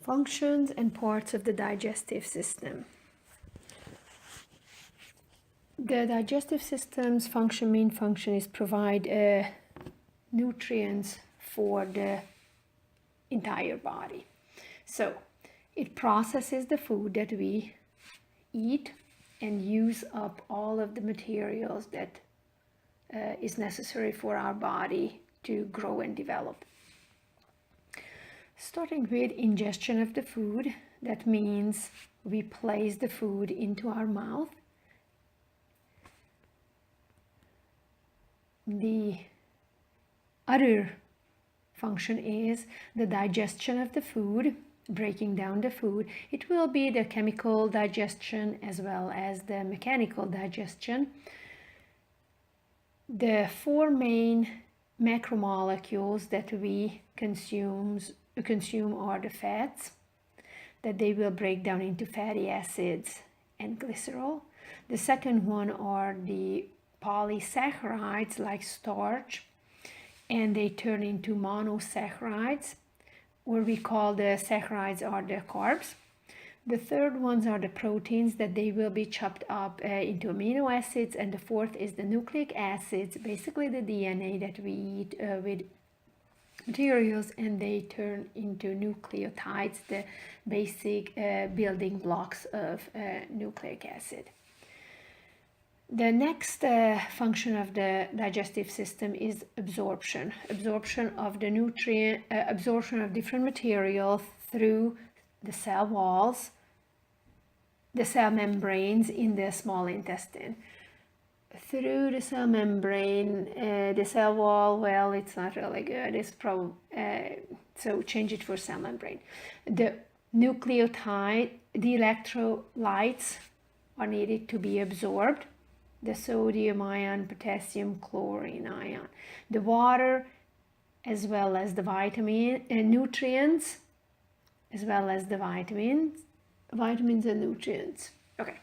Functions and parts of the digestive system. The digestive system's main function is provide nutrients for the entire body. So it processes the food that we eat and use up all of the materials that is necessary for our body to grow and develop. Starting with ingestion of the food, that means we place the food into our mouth. The other function is the digestion of the food, breaking down the food. It will be the chemical digestion as well as the mechanical digestion. The four main macromolecules that we consume are the fats, that they will break down into fatty acids and glycerol. The second one are the polysaccharides like starch, and they turn into monosaccharides, or we call the saccharides are the carbs. The third ones are the proteins, that they will be chopped up into amino acids, and the fourth is the nucleic acids, basically the DNA that we eat with materials, and they turn into nucleotides, the basic building blocks of nucleic acid. The next function of the digestive system is absorption of the absorption of different materials through the cell walls, the cell membranes in the small intestine. Through the cell membrane, the cell wall, well, it's not really good. It's probably so change it for cell membrane. The nucleotide, the electrolytes are needed to be absorbed. The sodium ion, potassium, chlorine ion, the water, as well as the vitamin and nutrients, as well as the vitamins and nutrients. Okay.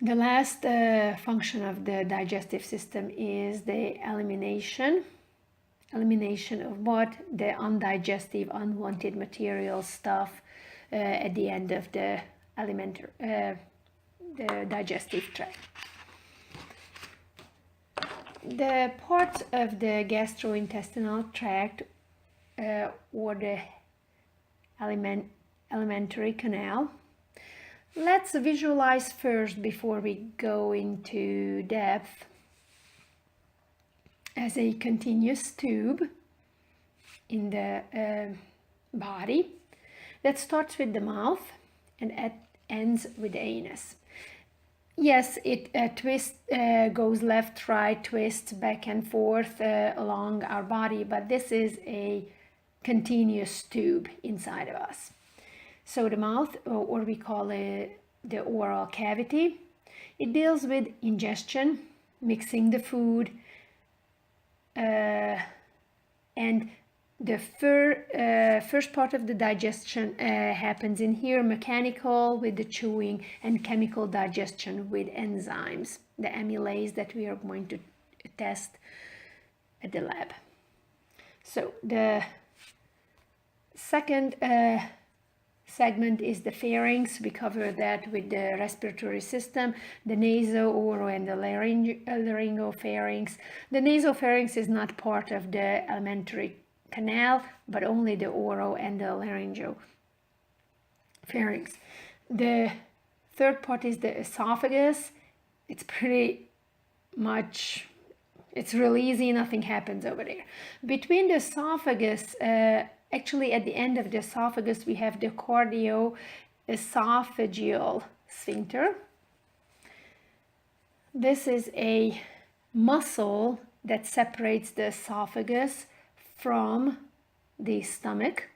The last function of the digestive system is the elimination of what? The undigested, unwanted material stuff at the end of the the digestive tract. The parts of the gastrointestinal tract or the alimentary canal. Let's visualize first before we go into depth as a continuous tube in the body that starts with the mouth and ends with the anus. Yes, it goes left, right, twists back and forth along our body, but this is a continuous tube inside of us. So the mouth, or we call it the oral cavity, it deals with ingestion, mixing the food, and the first part of the digestion happens in here, mechanical with the chewing, and chemical digestion with enzymes, the amylase that we are going to test at the lab. So the second segment is the pharynx. We cover that with the respiratory system, the naso-oro and the laryngopharynx. The nasopharynx is not part of the alimentary canal, but only the oro and the laryngopharynx. The third part is the esophagus. It's pretty much, it's really easy, nothing happens over there. Between the esophagus, actually at the end of the esophagus, we have the cardioesophageal sphincter. This is a muscle that separates the esophagus from the stomach.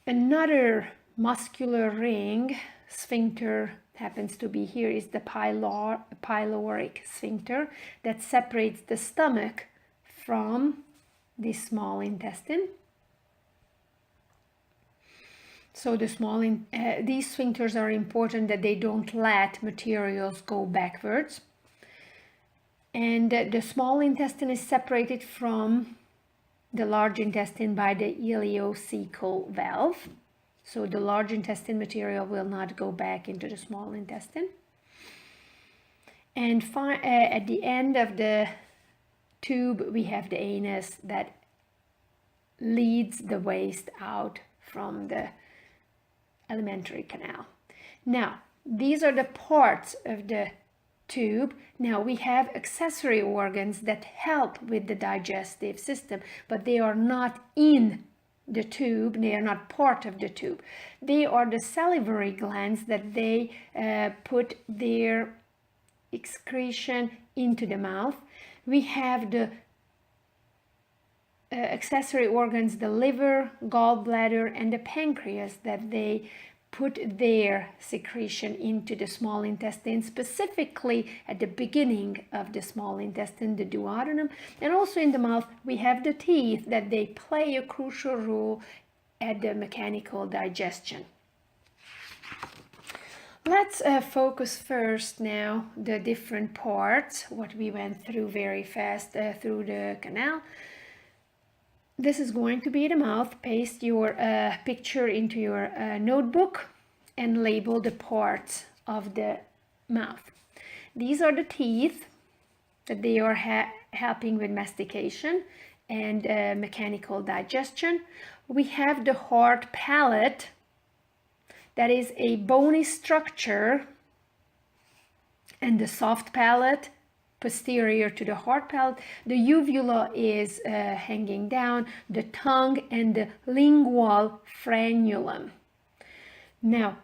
Another muscular ring sphincter happens to be here is the pyloric sphincter that separates the stomach from the small intestine. So these sphincters are important that they don't let materials go backwards. And the small intestine is separated from the large intestine by the ileocecal valve. So the large intestine material will not go back into the small intestine. And at the end of the tube, we have the anus that leads the waste out from the alimentary canal. Now, these are the parts of the tube. Now we have accessory organs that help with the digestive system, but they are not in the tube, they are not part of the tube. They are the salivary glands that they put their excretion into the mouth. We have the accessory organs, the liver, gallbladder, and the pancreas, that they put their secretion into the small intestine, specifically at the beginning of the small intestine, the duodenum. And also in the mouth, we have the teeth that they play a crucial role at the mechanical digestion. Let's focus first now the different parts, what we went through very fast through the canal. This is going to be the mouth. Paste your picture into your notebook and label the parts of the mouth. These are the teeth that they are helping with mastication and mechanical digestion. We have the hard palate, that is a bony structure, and the soft palate posterior to the hard palate. The uvula is hanging down, the tongue, and the lingual frenulum. Now,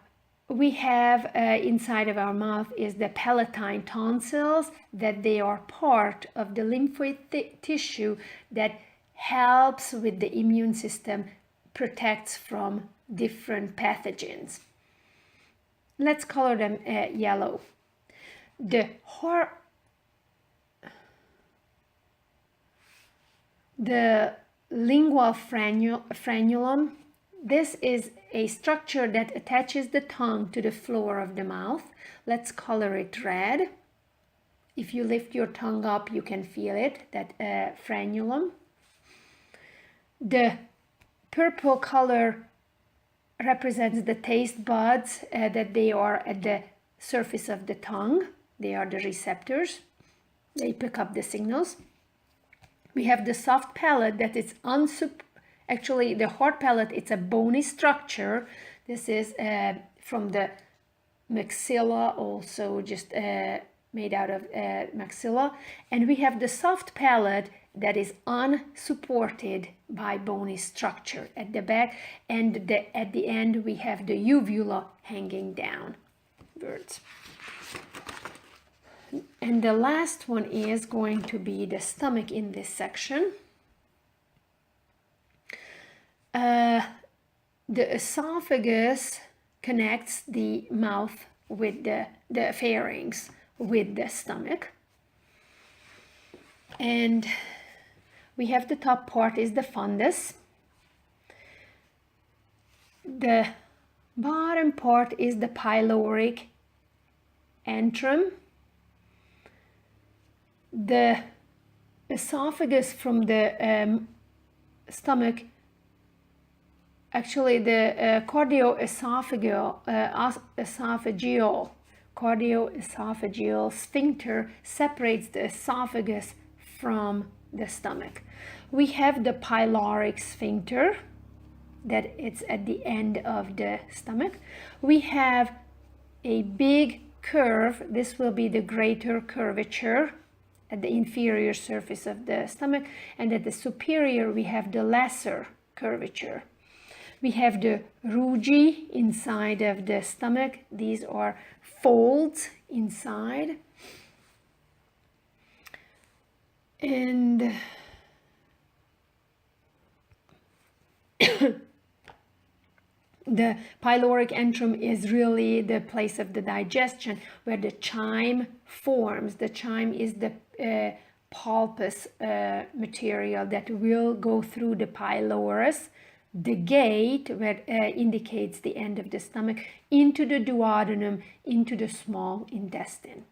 we have inside of our mouth is the palatine tonsils, that they are part of the lymphoid tissue that helps with the immune system, protects from different pathogens. Let's color them yellow. The lingual frenulum, this is a structure that attaches the tongue to the floor of the mouth. Let's color it red. If you lift your tongue up, you can feel it, that frenulum. The purple color represents the taste buds that they are at the surface of the tongue. They are the receptors. They pick up the signals. We have the soft palate that is actually the hard palate, it's a bony structure. This is from the maxilla, also just made out of maxilla. And we have the soft palate that is unsupported by bony structure at the back, and at the end we have the uvula hanging downwards. And the last one is going to be the stomach in this section. The esophagus connects the mouth with the pharynx with the stomach. And we have the top part is the fundus. The bottom part is the pyloric antrum. The esophagus from the stomach, actually the cardioesophageal sphincter separates the esophagus from the stomach. We have the pyloric sphincter that it's at the end of the stomach. We have a big curve. This will be the greater curvature at the inferior surface of the stomach, and at the superior we have the lesser curvature. We have the rugae inside of the stomach. These are folds inside. And the pyloric antrum is really the place of the digestion where the chyme forms. The chyme is the pulpous material that will go through the pylorus, the gate where indicates the end of the stomach, into the duodenum, into the small intestine.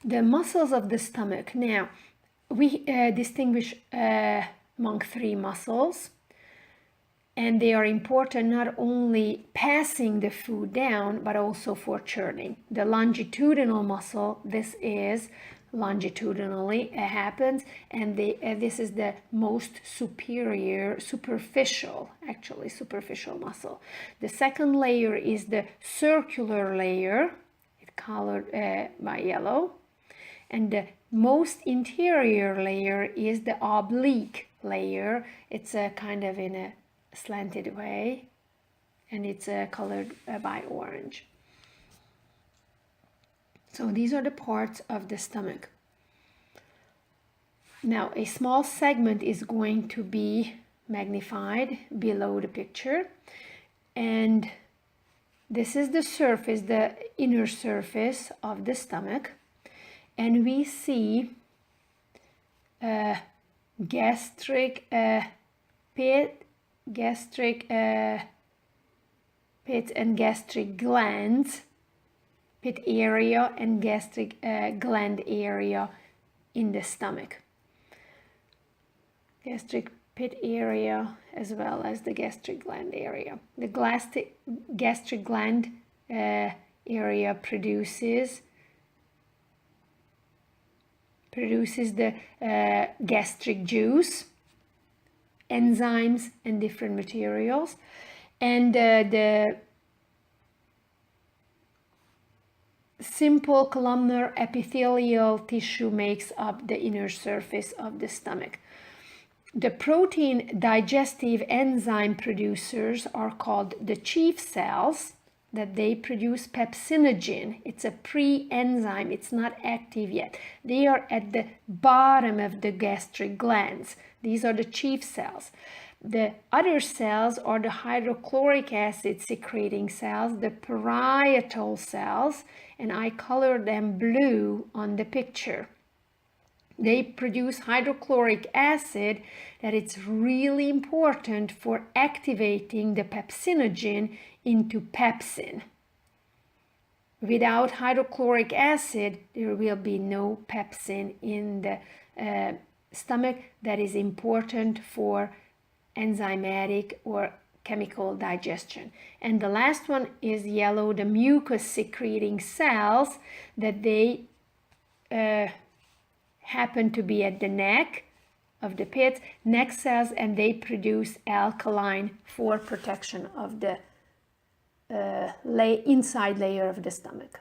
The muscles of the stomach. Now, we distinguish among three muscles, and they are important not only passing the food down, but also for churning. The longitudinal muscle, this is longitudinally happens, and this is the most superficial muscle. The second layer is the circular layer, colored by yellow, and the most interior layer is the oblique layer. It's kind of in a slanted way, and it's colored by orange. So these are the parts of the stomach. Now a small segment is going to be magnified below the picture, and this is the surface, the inner surface of the stomach, and we see gastric pit, gastric pit and gastric glands, pit area and gastric gland area in the stomach. Gastric pit area as well as the gastric gland area. The gastric gland area produces the gastric juice, enzymes and different materials, and the simple columnar epithelial tissue makes up the inner surface of the stomach. The protein digestive enzyme producers are called the chief cells, that they produce pepsinogen. It's a pre-enzyme, it's not active yet. They are at the bottom of the gastric glands. These are the chief cells. The other cells are the hydrochloric acid secreting cells, the parietal cells, and I colored them blue on the picture. They produce hydrochloric acid that it's really important for activating the pepsinogen into pepsin. Without hydrochloric acid, there will be no pepsin in the stomach that is important for enzymatic or chemical digestion. And the last one is yellow, the mucus secreting cells, that they happen to be at the neck of the pit, neck cells, and they produce alkaline for protection of the inside layer of the stomach.